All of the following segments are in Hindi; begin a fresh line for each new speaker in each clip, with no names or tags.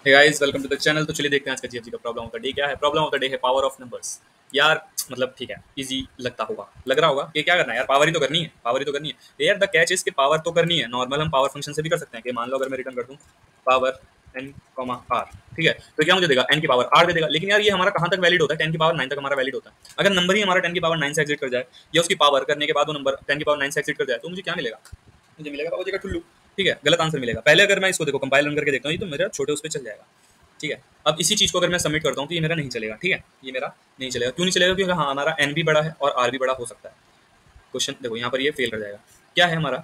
Hey guys, welcome to the channel. तो चलिए देखते हैं आज का जीएफजी का प्रॉब्लम ऑफ द डे क्या है। प्रॉब्लम ऑफ द डे है पावर ऑफ नंबर्स। यार मतलब ठीक है, इजी लगता होगा, लग रहा होगा कि क्या करना है यार, पावर ही तो करनी है, पावर ही तो करनी है यार। द कैच इज कि पावर तो करनी है। नॉर्मल हम पावर फंक्शन से भी कर सकते हैं कि मान लो अगर मैं रिटर्न कर दूं पावर एन कॉमा आर, ठीक है, तो क्या मुझे देगा, एन की पावर आर दे देगा। लेकिन यार ये हमारा कहाँ तक वैलिड होता है, 10 की पावर 9 तक हमारा वैलिड होता है। अगर नंबर ही हमारा 10 की पावर 9 से एग्जिट कर जाए या उसकी पावर करने के बाद वो नंबर 10 की पावर 9 से एग्जिट कर जाए, तो मुझे क्या मिलेगा, मुझे मिलेगा बाबू जी का टुल्लू। ठीक है, गलत आंसर मिलेगा। पहले अगर मैं इसको देखो कंपाइल रन करके देखता हूँ, ये तो मेरा छोटे उस पर चल जाएगा। ठीक है, अब इसी चीज को अगर मैं सबमिट करता हूँ तो ये मेरा नहीं चलेगा। ठीक है, ये मेरा नहीं चलेगा। क्यों नहीं चलेगा? क्योंकि हाँ हमारा एन भी बड़ा है और आर भी बड़ा हो सकता है। क्वेश्चन देखो यहाँ पर ये फेल कर जाएगा। क्या है हमारा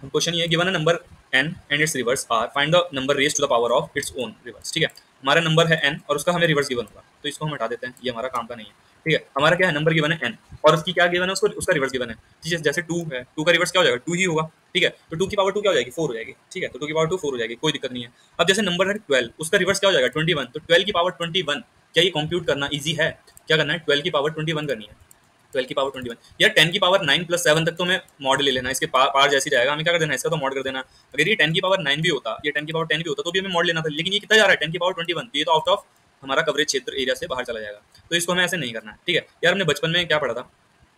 क्वेश्चन? ये given a number n and its reverse r, find the number raise to the power of its own reverse. ठीक है, हमारा नंबर है n और उसका हमें रिवर्स गिवन होगा, तो इसको हम हटा देते हैं, ये हमारा काम का नहीं है। ठीक है, हमारा क्या है, नंबर गिवन है n और उसकी क्या गिवन है, उसको उसका रिवर्स गिवन है। ठीक है, जैसे 2 है, 2 का रिवर्स क्या हो जाएगा, 2 ही होगा। ठीक है, तो 2 की पावर 2 क्या हो जाएगी, 4 हो जाएगी। ठीक है, तो 2 की पावर 2 4 हो जाएगी, कोई दिक्कत नहीं है। अब जैसे नंबर है 12, उसका रिवर्स क्या हो जाएगा, 21, तो 12 की पावर 21। क्या ये कंप्यूट करना ईजी है? क्या करना है, 12 की पावर 21 करनी है। 12 की पावर 21 यार, 10 की पावर 9 प्लस 7 तक तो मैं मॉड ले लेना, इसके पार जैसी जाएगा, हमें क्या कर देना, इसका तो मॉड कर देना। अगर ये 10 की पावर 9 भी होता, ये 10 की पावर 10 भी होता तो भी हमें मॉड लेना था। लेकिन ये कितना जा रहा है, 10 की पावर 21, तो ये तो आउट ऑफ हमारा कवरेज क्षेत्र एरिया से बाहर चला जाएगा। तो इसको हमें ऐसे नहीं करना है। ठीक है यार, हमने बचपन में क्या पढ़ा था,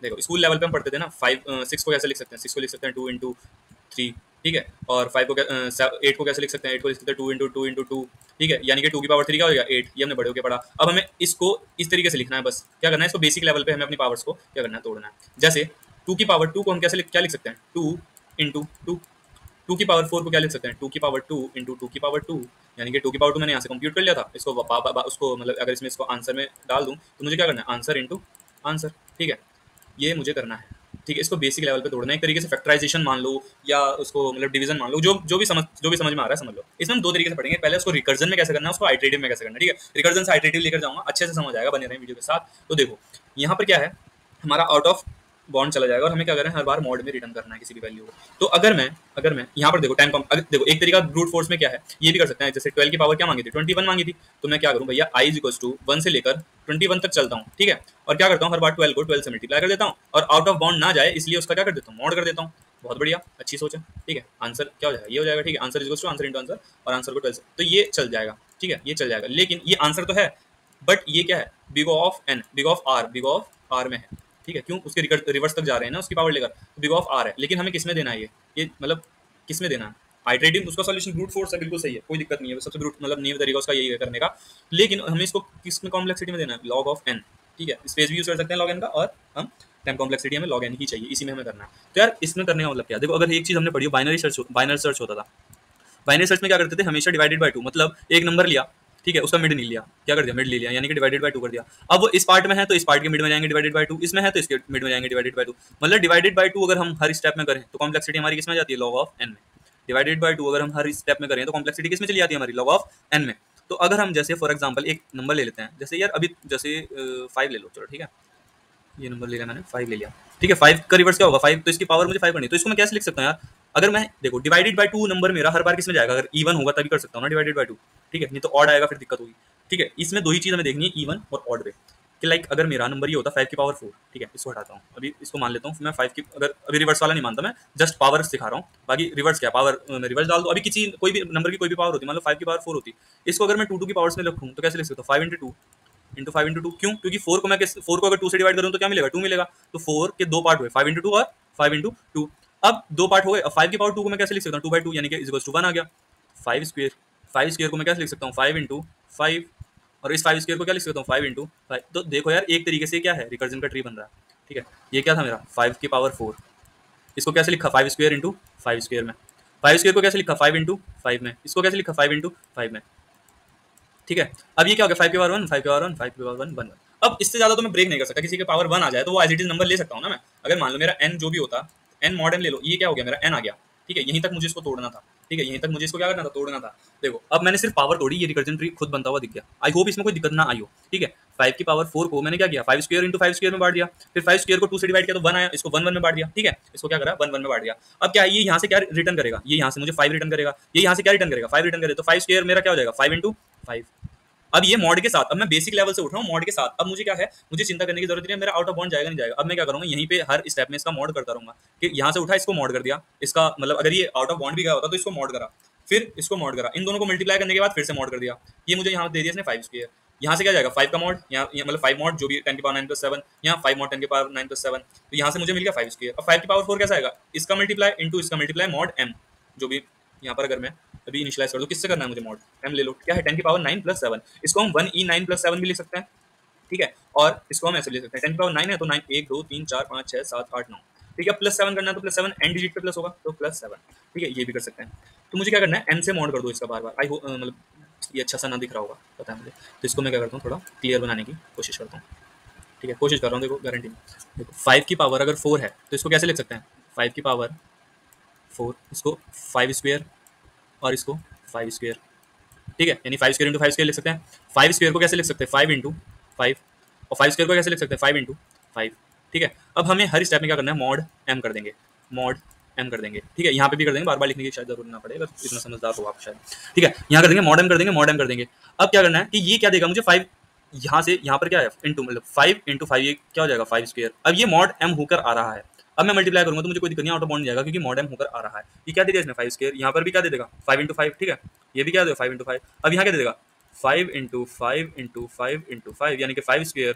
देखो स्कूल लेवल पे हम पढ़ते थे ना, 6 को कैसे लिख सकते हैं, 6 को लिख सकते हैं 2 इंटू 3। ठीक है, और 5 को 8 को कैसे लिख सकते हैं, 8 को लिख सकते हैं 2 इंटू 2 ठीक है, यानी कि 2 की पावर 3 क्या हो जाएगा, 8। ये हमने बड़े होकर पढ़ा। अब हमें इसको इस तरीके से लिखना है, बस क्या करना है, इसको बेसिक लेवल पे हमें अपनी पावर्स को क्या करना है, तोड़ना है। जैसे 2 की पावर 2 को हम कैसे क्या लिख सकते हैं, 2 इंटू 2। 2 की पावर 4 को क्या लिख सकते हैं, 2 की पावर 2 इंटू 2 की पावर 2, यानी कि 2 की पावर 2 मैंने यहाँ से कंप्यूट कर लिया था। इसको उसको मतलब अगर इसमें इसको आंसर में डाल दूँ तो मुझे क्या करना है, आंसर इंटू आंसर। ठीक है, ये मुझे करना है। ठीक है, इसको बेसिक लेवल पे तोड़ना है, एक तरीके से फैक्टराइजेशन मान लो या उसको मतलब डिवीजन मान लो, जो भी समझ में आ रहा है समझ लो। इसमें हम दो तरीके से पढ़ेंगे, पहले उसको रिकर्जन में कैसे करना है, उसको आइटरेटिव में कैसे करना है। ठीक है, रिकर्जन से आइटरेटिव लेकर जाऊंगा, अच्छे से समझ आएगा, बने रहे वीडियो के साथ। तो देखो यहाँ पर क्या है, हमारा आउट ऑफ बॉन्ड चला जाएगा और हमें क्या करना है, हर बार मॉड में रिटर्न करना है किसी भी वैल्यू को। तो अगर मैं यहाँ पर देखो टाइम कम, देखो एक तरीका ब्रूट फोर्स में क्या है, ये भी कर सकते हैं। जैसे 12 की पावर क्या मांगी थी, 21 मांगी थी, तो मैं क्या करूँ भैया, i इज इक्वल टू 1 से लेकर 21 तक चलता हूँ। ठीक है, और क्या करता हूँ, हर बार 12 को 12 से मल्टीप्लाई कर देता हूँ और आउट ऑफ बाउंड ना जाए इसलिए उसका क्या कर देता हूँ, मॉड कर देता हूँ। बहुत बढ़िया, अच्छी सोच है। ठीक है, आंसर क्या हो जाएगा, ये हो जाएगा। ठीक है, answer is equal to answer into answer, और आंसर को 12 से, तो ये चल जाएगा। ठीक है, ये चल जाएगा, लेकिन ये आंसर तो है, बट ये क्या है, big of n, big of r में है। ठीक है, क्यों, उसके रिवर्स तक जा रहे हैं ना उसकी पावर लेकर, बिग ऑफ आर है। लेकिन हमें किसमें देना है, ये मतलब किसमें देना है, आइटरेटिव। उसका सॉल्यूशन ब्रूट फोर्स है, बिल्कुल सही है, कोई दिक्कत नहीं है, सबसे ब्रूट मतलब नियम तरीका उसका यही है करने का। लेकिन हमें इसको किसमें कॉम्प्लेक्सिटी में देना है, लॉग ऑफ एन। ठीक है, स्पेस भी यूज कर सकते हैं लॉग एन का, और हम टाइम कॉम्प्लेक्सिटी हमें लॉग एन ही चाहिए, इसी में हमें करना है। तो यार इसमें करने का मतलब क्या, देखो अगर एक चीज हमने पढ़ी हो, बाइनरी सर्च होता था। बाइनरी सर्च में क्या करते थे, हमेशा डिवाइडेड बाय 2, मतलब एक नंबर लिया, ठीक है, उसका मिड नहीं लिया, क्या कर दिया, मिड ले लिया, यानी कि डिवाइडेड बाय 2 कर दिया। अब वो इस पार्ट में है तो इस पार्ट के मिड में जाएंगे डिवाइडेड बाय 2, इसमें है तो इसके मिड में जाएंगे डिवाइडेड बाय 2। मतलब डिवाइडेड बाय 2 अगर हम हर स्टेप में करें तो कॉम्प्लेक्सिटी हमारी किसमें जाती है, लॉग ऑफ एन में। डिवाइडेड बाय 2 अगर हम हर स्टेप में करें तो कॉम्प्लेक्सिटी किसमें चली जाती है हमारी, लॉग ऑफ एन में। तो अगर हम जैसे फॉर एग्जांपल एक नंबर ले लेते हैं, जैसे यार अभी जैसे 5 ले लो, चलो ठीक है, ये नंबर ले लिया मैंने, 5 ले लिया। ठीक है, 5 का रिवर्स क्या होगा, 5, तो इसकी पावर मुझे 5 करनी है, तो इसको मैं कैसे लिख सकता हूँ यार, अगर मैं देखो डिवाइडेड बाय 2 नंबर मेरा हर बार किसमें जाएगा, अगर इवन होगा तभी कर सकता हूँ ना डिवाइडेड बाय 2। ठीक है, नहीं तो ऑड आएगा, फिर दिक्कत होगी। ठीक है, इसमें दो ही चीज़ हमें देखनी है, इवन और ऑड पे। कि लाइक अगर मेरा नंबर ये होता 5 की पावर 4, ठीक है, इसको हटाता हूँ, अभी इसको मान लेता हूँ मैं 5 की, अगर अभी रिवर्स वाला नहीं मानता मैं, जस्ट पावर सिखा रहा हूँ। बाकी रिवर्स क्या, पावर रिवर्स डाल दो, अभी किसी कोई भी नंबर की कोई भी पावर होती है, मान लो 5 की पावर 4 होती, इसको अगर मैं 2 की पावर्स में रखूँ तो कैसे लिख सकता हूँ, 5 इंटू 2 क्यों, क्योंकि 4 को मैं 4 को अगर 2 से डिवाइड करूँ तो क्या मिलेगा, 2 मिलेगा। तो 4 के दो पार्ट हुए, 5 इंटू 2 और 5 इंटू 2। अब दो पार्ट हो गए, अब 5 की पावर 2 को मैं कैसे लिख सकता हूँ, 2/2, यानी कि इज टू 1 आ गया। 5 स्क्वेयर, 5 स्क्वेयर को मैं कैसे लिख सकता हूँ, 5 इंटू 5, और इस 5 स्क्वेयर को क्या लिख सकता हूँ, 5 इंटू 5। तो देखो यार एक तरीके से क्या है, रिकर्जन का ट्री बन रहा है। ठीक है, ये क्या था मेरा, 5 की पावर 4, इसको कैसे लिखा, 5 स्क्वेयर इंटू 5 स्क्वेयर में। 5 स्क्वेयर को कैसे लिखा, 5 इंटू 5 में, इसको कैसे लिखा, 5 इंटू 5 में। ठीक है, अब ये क्या हो गया, 5 की पावर 1, 5 की पावर 1, 5 की पावर 1, 1। अब इससे ज्यादा तो मैं ब्रेक नहीं कर सकता, किसी के पावर 1 आ जाए तो वो एज इट इज नंबर ले सकता हूँ ना मैं। अगर मान लो मेरा n जो भी होता, n मॉडर्न ले लो, ये क्या हो गया, मेरा n आ गया। ठीक है, यहीं तक मुझे इसको तोड़ना था। ठीक है, यहीं तक मुझे इसको क्या करना था, तोड़ना था। देखो अब मैंने सिर्फ पावर तोड़ी, ये रिकर्जन ट्री खुद बनता हुआ दिख गया। आई होप इसमें कोई दिक्कत ना आई हो। ठीक है, 5 की पावर 4 को मैंने क्या किया, 5 स्क्वेयर इंटू 5 स्क्वेयर में बांट दिया, फिर 5 स्क्वेयर को 2 से डिवाइड किया तो 1 आया, इसको 1 1 में बांट दिया। ठीक है, इसको क्या करा, 1 1 में बांट दिया। अब क्या है, ये यहाँ से क्या रिटर्न करेगा, ये यहाँ से मुझे 5 रिटर्न करेगा, ये यहाँ से क्या रिटर्न करेगा, 5 रिटर्न करेगा, तो 5 स्क्वेयर मेरा क्या हो जाएगा, 5 इंटू 5। अब ये मॉड के साथ, अब मैं बेसिक लेवल से उठ रहा हूँ मॉड के साथ, अब मुझे क्या है, मुझे चिंता करने की जरूरत नहीं है मेरा आउट ऑफ बाउंड जाएगा नहीं जाएगा। अब मैं क्या करूँगा, यहीं पे हर स्टेप में इसका मॉड करता रहूंगा कि यहाँ से उठा इसको मॉड कर दिया, इसका मतलब अगर ये आउट ऑफ बाउंड भी गया होता तो इसको मॉड करा, फिर इसको मॉड करा, इन दोनों को मल्टीप्लाई करने के बाद फिर से मॉड कर दिया, ये मुझे यहाँ दे दिया इसने 5 स्क्वायर। यहाँ से क्या जाएगा 5 का मॉड, यहाँ मतलब 5 मॉड जो भी 10 की पावर 9 प्लस 7, यहाँ 5 मॉड 10 की पावर 9 प्लस 7, तो यहाँ से मुझे मिल गया 5 स्क्वायर। अब 5 की पावर 4 कैसा आएगा, इसका मल्टीप्लाई इंटू इसका मल्टीप्लाई मॉड m, जो भी यहाँ पर अगर मैं अभी इनिशियलाइज कर दूँ, किससे करना है मुझे, मॉड m ले लो, क्या है 10 की पावर 9 प्लस 7, इसको हम 1e9 प्लस 7 भी लिख सकते हैं, ठीक है, और इसको हम ऐसे लिख सकते हैं 10 की पावर 9 है तो 9 1 2 3 4 5 6 7 8 9, ठीक है, प्लस 7 करना है तो प्लस 7 एंड डिजिट पे प्लस होगा तो प्लस 7, ठीक है, ये भी कर सकते हैं। तो मुझे क्या करना है, m से मॉड कर दो इसका बार बार, आई होप मतलब ये अच्छा सा ना दिख रहा होगा पता है मुझे, तो इसको मैं क्या करता हूँ थोड़ा क्लियर बनाने की कोशिश करता हूँ, ठीक है, कोशिश कर रहा हूँ, देखो गारंटी नहीं। देखो 5 की पावर अगर 4 है तो इसको कैसे लिख सकते हैं, 5 की पावर 4, इसको 5 स्क्वायर और इसको 5 स्क्वायर, ठीक है, यानी 5 स्क्वायर इंटू 5 स्क्वायर लिख सकते हैं। 5 स्क्वायर को कैसे लिख सकते हैं, 5 इंटू 5, और 5 स्क्वायर को कैसे लिख सकते हैं, 5 इंटू 5, ठीक है। अब हमें हर स्टेप में क्या करना है, मॉड m कर देंगे, मॉड m कर देंगे, ठीक है, यहाँ पे भी कर देंगे, बार बार लिखने की शायद जरूरत ना पड़े अगर इतना समझदार हो आप शायद, ठीक है, यहाँ कर देंगे मॉड m कर देंगे, मॉड m कर देंगे। अब क्या करना है कि ये क्या देगा मुझे 5, यहाँ से यहाँ पर क्या है इंटू, मतलब 5 इंटू 5 ये क्या हो जाएगा 5 स्क्वायर। अब ये मॉड m होकर आ रहा है, अब मैं मल्टीप्लाई करूंगा तो मुझे कोई दिक्कत नहीं, आउट ऑफ बाउंड जाएगा क्योंकि मॉड m होकर आ रहा है। ये क्या दे दिया इसने 5 स्क्वायर, यहाँ पर भी क्या दे देगा 5 इंटू 5, ठीक है, ये भी क्या देगा 5 इंटू 5। अब यहाँ क्या दे देगा 5 इंटू 5 इंटू 5 इंटू 5 यानी कि 5 स्क्वायर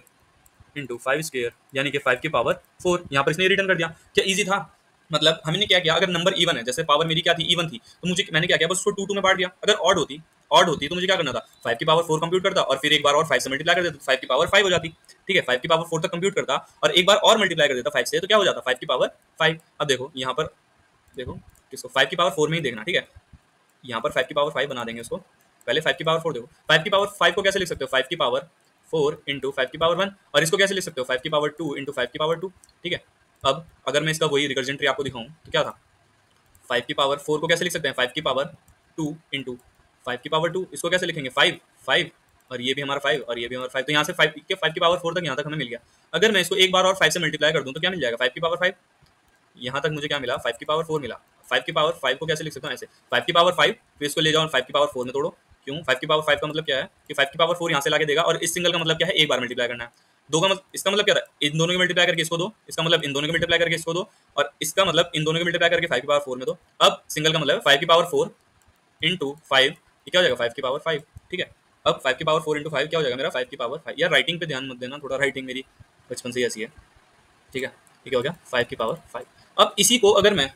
इंटू 5 स्क्वायर यानी कि 5 की पावर 4। यहाँ पर इसने रिटर्न कर दिया, क्या इजी था, मतलब हमने क्या किया, अगर नंबर इवन है, जैसे पावर मेरी क्या थी इवन थी, तो मुझे मैंने क्या किया बस उसको 2 में बांट दिया। अगर ऑड होती तो मुझे क्या करना था, 5 की पावर 4 कंप्यूट करता और फिर एक बार और 5 से मल्टीप्लाई कर देता, 5 की पावर 5 हो जाती, ठीक है, 5 की पावर 4 तक कंप्यूट करता और एक बार और मल्टीप्लाई कर देता 5 से, तो क्या हो जाता 5 की पावर 5। अब देखो यहाँ पर देखो किसको 5 की पावर 4 में ही देखना, ठीक है, यहाँ पर 5 की पावर 5 बना देंगे उसको, पहले 5 की पावर 4 देखो, 5 की पावर 5 को कैसे लिख सकते हो, 5 की पावर 4 इंटू 5 की पावर 1, और इसको कैसे लिख सकते हो 5 की पावर 2 इंटू 5 की पावर 2, ठीक है। अब अगर मैं इसका वही रिकर्जन ट्री आपको दिखाऊं तो क्या था, 5 की पावर 4 को कैसे लिख सकते हैं 5 की पावर 2 इंटू 5 की पावर 2, इसको कैसे लिखेंगे 5 5, और ये भी हमारा 5 और ये भी हमारा 5, तो यहाँ से 5 की पावर 4 तक यहाँ तक हमें मिल गया। अगर मैं इसको एक बार और 5 से मल्टीप्लाई कर दूँ तो क्या मिल जाएगा 5 की पावर 5, यहाँ तक मुझे क्या मिला 5 की पावर 4 मिला। 5 की पावर 5 को कैसे लिख सकता हूँ ऐसे, 5 की पावर 5 फिर इसको ले जाओ 5 की पावर 4 में तोड़ो, क्यों 5 की पावर 5 का मतलब क्या है कि 5 की पावर 4 यहाँ से लाके देगा, और इस सिंगल का मतलब क्या है एक बार मल्टीप्लाई करना है, दो का मतलब इसका मतलब क्या था इन दोनों के मल्टीप्लाई करके इसको दो, इसका मतलब इन दोनों के मल्टीप्लाई करके इसको दो, और इसका मतलब इन दोनों के मल्टीप्लाई करके 5 की पावर 4 में दो। अब सिंगल का मतलब 5 की पावर 4 इंटू 5 ये क्या हो जाएगा 5 की पावर 5, ठीक है। अब 5 की पावर 4 इंटू 5 क्या हो जाएगा मेरा 5 की पावर 5। यार राइटिंग पे ध्यान मत देना, थोड़ा राइटिंग मेरी बचपन से ही ऐसी है, ठीक है, ये क्या हो गया 5 की पावर 5। अब इसी को अगर मैं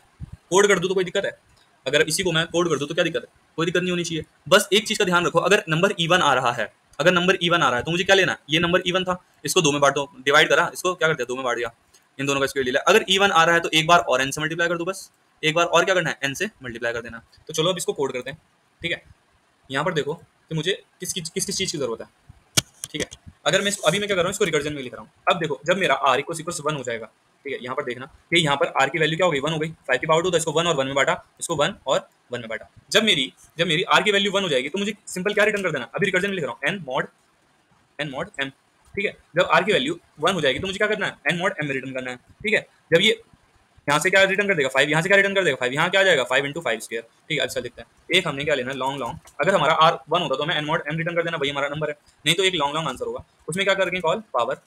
कोड कर दूं तो कोई दिक्कत है, अगर इसी को मैं कोड कर दूं तो क्या दिक्कत है, कोई दिक्कत नहीं होनी चाहिए। बस एक चीज का ध्यान रखो, अगर नंबर इवन आ रहा है, अगर नंबर इवन आ रहा है तो मुझे क्या लेना है, ये नंबर इवन था इसको 2 में बांट दो, डिवाइड करा इसको क्या कर दिया 2 में बांट दिया, इन दोनों का स्क्वायर ले लिया। अगर इवन आ रहा है तो एक बार और n से मल्टीप्लाई कर दो, बस एक बार और क्या करना है n से मल्टीप्लाई कर देना। तो चलो अब इसको कोड करते हैं, ठीक है। यहाँ पर देखो कि मुझे किस किस चीज की जरूरत है, ठीक है। अगर मैं अभी मैं क्या कर रहा हूँ इसको रिकर्जन में लिख रहा हूँ। अब देखो जब मेरा r इक्वल्स 1 हो जाएगा, ठीक है, यहाँ पर देखना कि यहाँ पर r की वैल्यू क्या हो गई 1 हो गई, 5 की पावर 2 तो इसको 1 और 1 में बांटा, इसको 1 और 1 में बांटा। जब मेरी r की वैल्यू 1 हो जाएगी तो मुझे सिंपल क्या रिटर्न कर देना, अभी रिकर्जन में लिख रहा हूँ n मॉड m, ठीक है। जब r की वैल्यू 1 हो जाएगी तो मुझे क्या करना है n मॉड m रिटर्न करना है, ठीक है। जब ये यहाँ से क्या रिटर्न कर देगा 5, यहाँ से क्या रिटर्न कर देगा 5, यहाँ क्या आ जाएगा 5 इंटू 5 स्क्वायर, ठीक है। अच्छा लिखते हैं, एक हमने क्या लेना है लॉन्ग लॉन्ग, अगर हमारा r 1 होता तो हमें n मॉड m रिटर्न कर देना, वही हमारा नंबर है, नहीं तो एक लॉन्ग लॉन्ग आंसर होगा। उसमें क्या करेंगे कॉल पावर,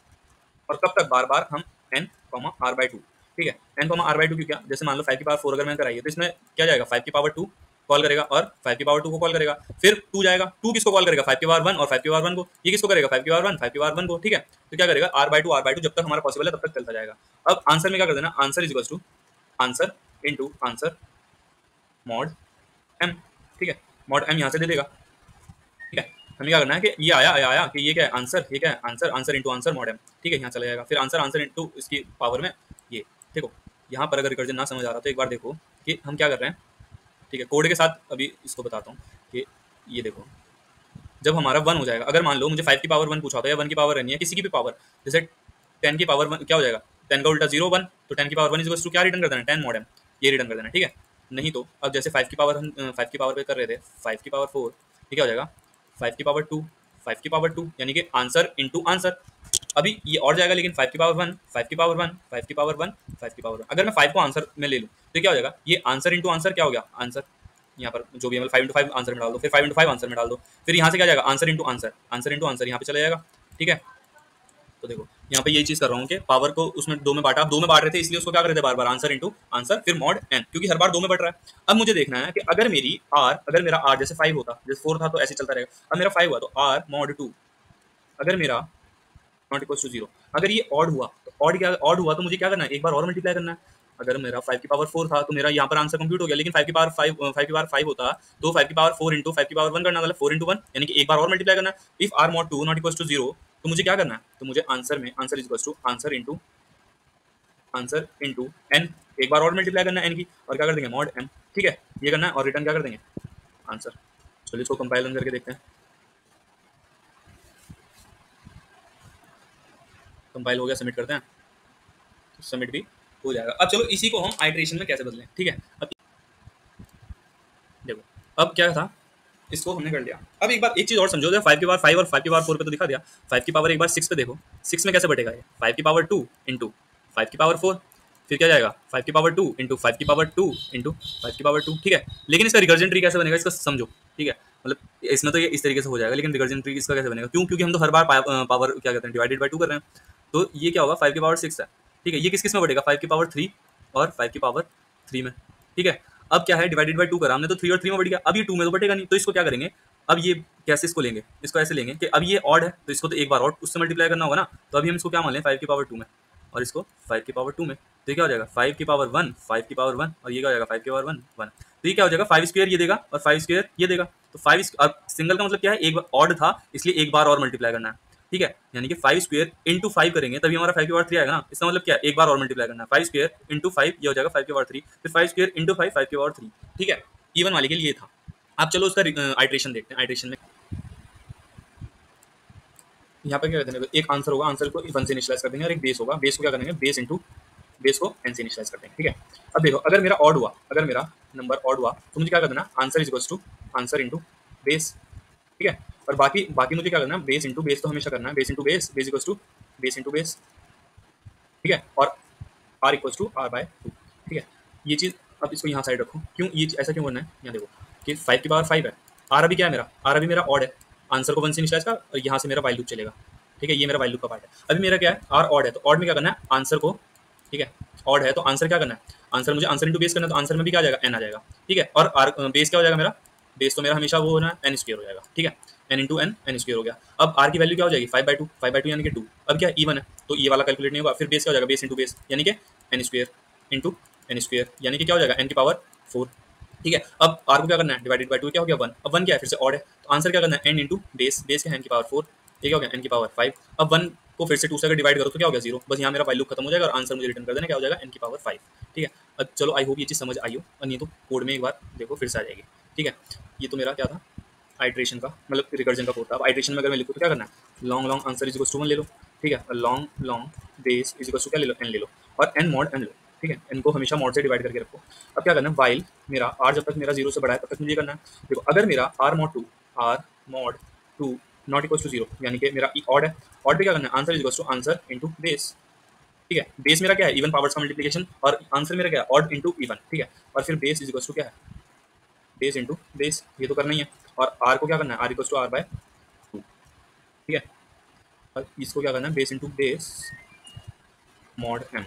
और कब तक बार बार हम n r/2, ठीक है, n r/2 क्यों, क्या जैसे मान लो 5 की पावर 4 अगर मैंने कराई है तो इसमें क्या जाएगा 5 की पावर 2 कॉल करेगा और 5 की पावर 2 को कॉल करेगा, फिर 2 जाएगा, 2 किसको कॉल करेगा 5 की पावर 1 और 5 की पावर 1 को, ये किसको करेगा 5 की पावर 1 5 की पावर 1 को, ठीक है। तो क्या करेगा r/2 जब तक हमारा पॉसिबल है तब तक चलता जाएगा। अब आंसर में क्या कर देना, answer is equal to answer into answer mod m, ठीक है, मॉड m यहाँ से दे देगा, ठीक है। हमें क्या करना है कि ये आया कि ये क्या है आंसर, ये क्या है answer into answer mod m, ठीक है, यहाँ चला जाएगा, फिर आंसर इंटू इसकी पावर में ये। देखो यहाँ पर अगर रिकर्जन ना समझ आ रहा तो एक बार देखो कि हम क्या कर रहे हैं, ठीक है, कोड के साथ अभी इसको बताता हूँ कि ये देखो जब हमारा 1 हो जाएगा, अगर मान लो मुझे 5 की पावर 1 पूछा होता है या 1 की पावर नहीं है किसी की भी पावर, जैसे 10 की पावर 1 क्या हो जाएगा 10 का उल्टा 0 1, तो 10 की पावर 1 इज टू क्या रिटर्न कर देना 10 मॉड m, ये रिटर्न कर देना, ठीक है। नहीं तो अब जैसे 5 की पावर हम 5 की पावर पे कर रहे थे 5 की पावर 4, ये क्या हो जाएगा 5 की पावर 2 5 की पावर 2 यानी कि आंसर इंटू आंसर। अभी ये और जाएगा लेकिन 5 की पावर 1 5 की पावर 1 5 की पावर 1 5 की पावर 1, अगर मैं 5 को आंसर में ले लूँ तो क्या हो जाएगा ये आंसर इंटू आंसर क्या हो गया आंसर, यहाँ पर जो भी है 5 × 5 आंसर में डाल दो, फिर 5 × 5 आंसर में डाल दो, फिर यहाँ से क्या जाएगा answer into answer, answer into answer यहाँ पे चला जाएगा। ठीक है, तो देखो यहाँ पे यही चीज कर रहा हूँ कि पावर को उसमें दो में बांटा, आप दो में बांट रहे थे इसलिए उसको क्या कर रहे थे बार बार आंसर इंटू आंसर फिर मॉड एन, क्योंकि हर बार दो में बढ़ रहा है। अब मुझे देखना है कि अगर मेरा आर जैसे 5 होता, जैसे 4 था तो ऐसे चलता रहेगा, अब मेरा 5 हुआ तो आर मॉड 2, अगर मेरा नॉट इक्वल टू 0, अगर ये ऑड हुआ तो ऑड हुआ तो मुझे क्या करना है, एक बार और मल्टीप्लाई करना है। अगर मेरा 5 की पावर 4 था तो मेरा यहाँ पर आंसर कंप्यूट हो गया, लेकिन 5 की पावर 5 होता तो 5 की पावर 4 इंटू 5 की पावर 1 करना, मतलब 4 इंटू 1 यानी कि एक बार और मल्टीप्लाई करना। If r mod 2 not equal to 0 तो मुझे क्या करना है, तो मुझे आंसर में answer is equal to answer into n, एक बार और मल्टीप्लाई करना है एन की, और क्या कर देंगे मॉड एम। ठीक है, ये करना है और रिटर्न क्या कर देंगे आंसर। चलिए इसको कंपाइल करके देखते हैं। कंपाइल हो गया, सबमिट करते हैं, तो सबमिट भी हो जाएगा। अब चलो इसी को हम आइट्रेशन में कैसे बदलें। ठीक है, अब देखो अब क्या था, इसको हमने कर लिया। अब एक बार एक चीज और समझो, 5 की पावर 5 और 5 की पावर 4 पे तो दिखा दिया, 5 की पावर एक बार 6 पे देखो, 6 में कैसे बढ़ेगा ये 5 की पावर 2 इंटू 5 की पावर 4, फिर क्या जाएगा 5 की पावर 2 इंटू 5 की पावर 2 इंटू 5 की पावर 2। ठीक है, लेकिन इसका रिकर्जन ट्री कैसे बनेगा इसका समझो। ठीक है, मतलब इसमें तो ये इस तरीके से हो जाएगा, लेकिन रिकर्जन ट्री इसका कैसे बनेगा, क्यों, क्योंकि हम तो हर बार पावर क्या कहते हैं डिवाइडेड बाई 2 कर रहे हैं। तो ये क्या होगा 5 की पावर 6 है। ठीक है, ये किस किस में बढ़ेगा 5 की पावर 3 और 5 की पावर 3 में। ठीक है, अब क्या है डिवाइडेड बाई 2 करा हमने तो 3 और 3 में बढ़ गया, अब ये 2 में तो बढ़ेगा नहीं, तो इसको क्या करेंगे, अब ये कैसे इसको लेंगे, इसको ऐसे लेंगे कि अब ये ऑड है तो इसको तो एक बार और उससे मल्टीप्लाई करना होगा ना, तो अभी हम इसको क्या मान लें 5 की पावर 2 में और इसको 5 की पावर 2 में, तो ये क्या हो जाएगा 5 की पावर 1 5 की पावर 1 और ये क्या हो जाएगा 5 की पावर 1 1, तो ये क्या हो जाएगा 5 स्क्वायर ये देगा और 5 स्क्वायर ये देगा, तो 5 अब सिंगल का मतलब क्या है एक बार ऑड था इसलिए एक बार और मल्टीप्लाई करना है। ठीक है, यानी कि 5 स्क्वायर इंटू 5 करेंगे तभी हमारा 5 की पावर 3 आएगा ना, इसका मतलब क्या है एक बार और मल्टीप्लाई करना है, 5 स्क्वायर इंटू 5 ये हो जाएगा 5 की पावर 3, फिर 5 स्क्वायर इंटू 5 5 की पावर 3। ठीक है, इवन वाले के लिए था। अब चलो उसका आइट्रेशन देखते हैं। आइट्रेशन में यहाँ पे क्या कहते हैं, एक आंसर होगा, आंसर को 1 से इनिशियलाइज कर देंगे और एक बेस होगा, बेस को क्या करेंगे बेस इंटू बेस को n से इनिशियलाइज कर देंगे। ठीक है, अब देखो अगर मेरा ऑड हुआ, अगर मेरा नंबर ऑड हुआ तो मुझे क्या करना है answer is equals to answer into base. ठीक है, और बाकी बाकी मुझे क्या करना है बेस इंटू बेस तो हमेशा करना है, base into base, base equals to base into base. ठीक है, और r equals to r by 2। ठीक है, ये चीज़ अब इसको यहाँ साइड रखो, क्यों ये ऐसा क्यों करना है, यहाँ देखो कि 5 की पावर 5 है, r अभी क्या है मेरा, r अभी मेरा ऑड है, आंसर को 1 से इनिशियलाइज का और यहाँ से मेरा वाइल लूप चलेगा। ठीक है, ये मेरा वाइल लूप का पार्ट है। अभी मेरा क्या है r ऑड है, तो ऑड में क्या करना है आंसर को, ठीक है ऑड है तो आंसर क्या करना है, आंसर मुझे आंसर इंटू बेस करना है, तो आंसर में भी क्या आ जाएगा n आ जाएगा। ठीक है, और r बेस क्या हो जाएगा मेरा, बेस तो मेरा हमेशा वो होना है n स्क्वायर हो जाएगा। ठीक है, n into n n square हो गया। अब r की वैल्यू क्या हो जाएगी 5/2, 5/2 यानी कि 2। अब क्या इवन है तो ये वाला कैलकुलेट नहीं होगा, फिर बेस क्या हो जाएगा बेस इंटू बेस यानी कि n square into n square यानी कि क्या हो जाएगा n की पावर 4। ठीक है, अब r को क्या करना है डिवाइडेड बाई 2 क्या हो गया 1, अब 1 क्या है फिर से ऑड है, तो आंसर क्या करना है n इंटू बेस, बेस क्या है n की पावर 4, ये क्या हो गया n की पावर 5। अब 1 को फिर से 2 से अगर डिवाइड करो तो क्या हो गया 0, बस यहाँ मेरा वैल्यू खत्म हो जाएगा और आंसर मुझे रिटर्न कर देना क्या हो जाएगा n की पावर 5। ठीक है, अब चलो आई होप ये चीज़ समझ आई हो, और नहीं तो कोड में एक बार देखो फिर से आ जाएगी। ठीक है, ये तो मेरा क्या था आइट्रेशन का मतलब रिकर्जन का कोड था। अब आइट्रेशन में अगर मैं लिखूँ तो क्या करना है long long answer is equals to 1 ले लो। ठीक है, और long long base is equals to क्या ले लो n ले लो, और n मॉड n लो। ठीक है, n को हमेशा मॉड से डिवाइड करके रखो। अब क्या करना है वाइल मेरा r जब तक मेरा 0 से बड़ा है तब तक मुझे करना है, देखो अगर मेरा r mod 2 not equals to 0 यानी कि मेरा ऑड है, ऑड पे क्या करना है answer is equals to answer into base. ठीक है, बेस मेरा क्या है इवन पावर्स का मल्टीप्लिकेशन और आंसर मेरा क्या है ऑड इंटू इवन। ठीक है, और फिर बेस इज इक्वल्स टू क्या है बेस इंटू बेस, ये तो करना ही है, और r को क्या करना है r equals to r by 2। ठीक है, और इसको क्या करना है base into base mod m।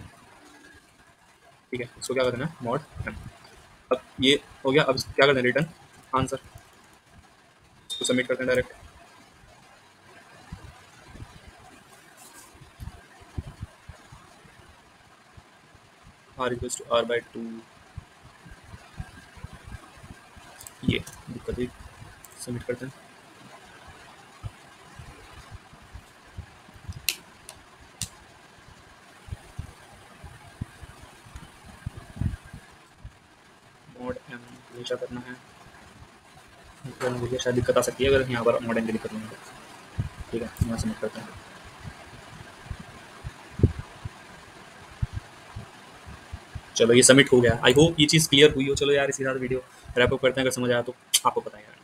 ठीक है, इसको क्या करना है मॉड m। अब ये हो गया, अब क्या करना है रिटर्न आंसर, इसको सबमिट करते हैं direct. r equals to r by 2, ये दिक्कत है, सबमिट करते हैं। मॉड m हमेशा करना है, मुझे शायद दिक्कत आ सकती है अगर यहाँ पर मॉड m की दिक्कत नहीं है। ठीक है, यहाँ सबमिट करते हैं। चलो ये सबमिट हो गया, आई होप ये चीज़ क्लियर हुई हो। चलो यार इसी साथ वीडियो रैप अप करते हैं, अगर समझ आया तो आपको पता है यार।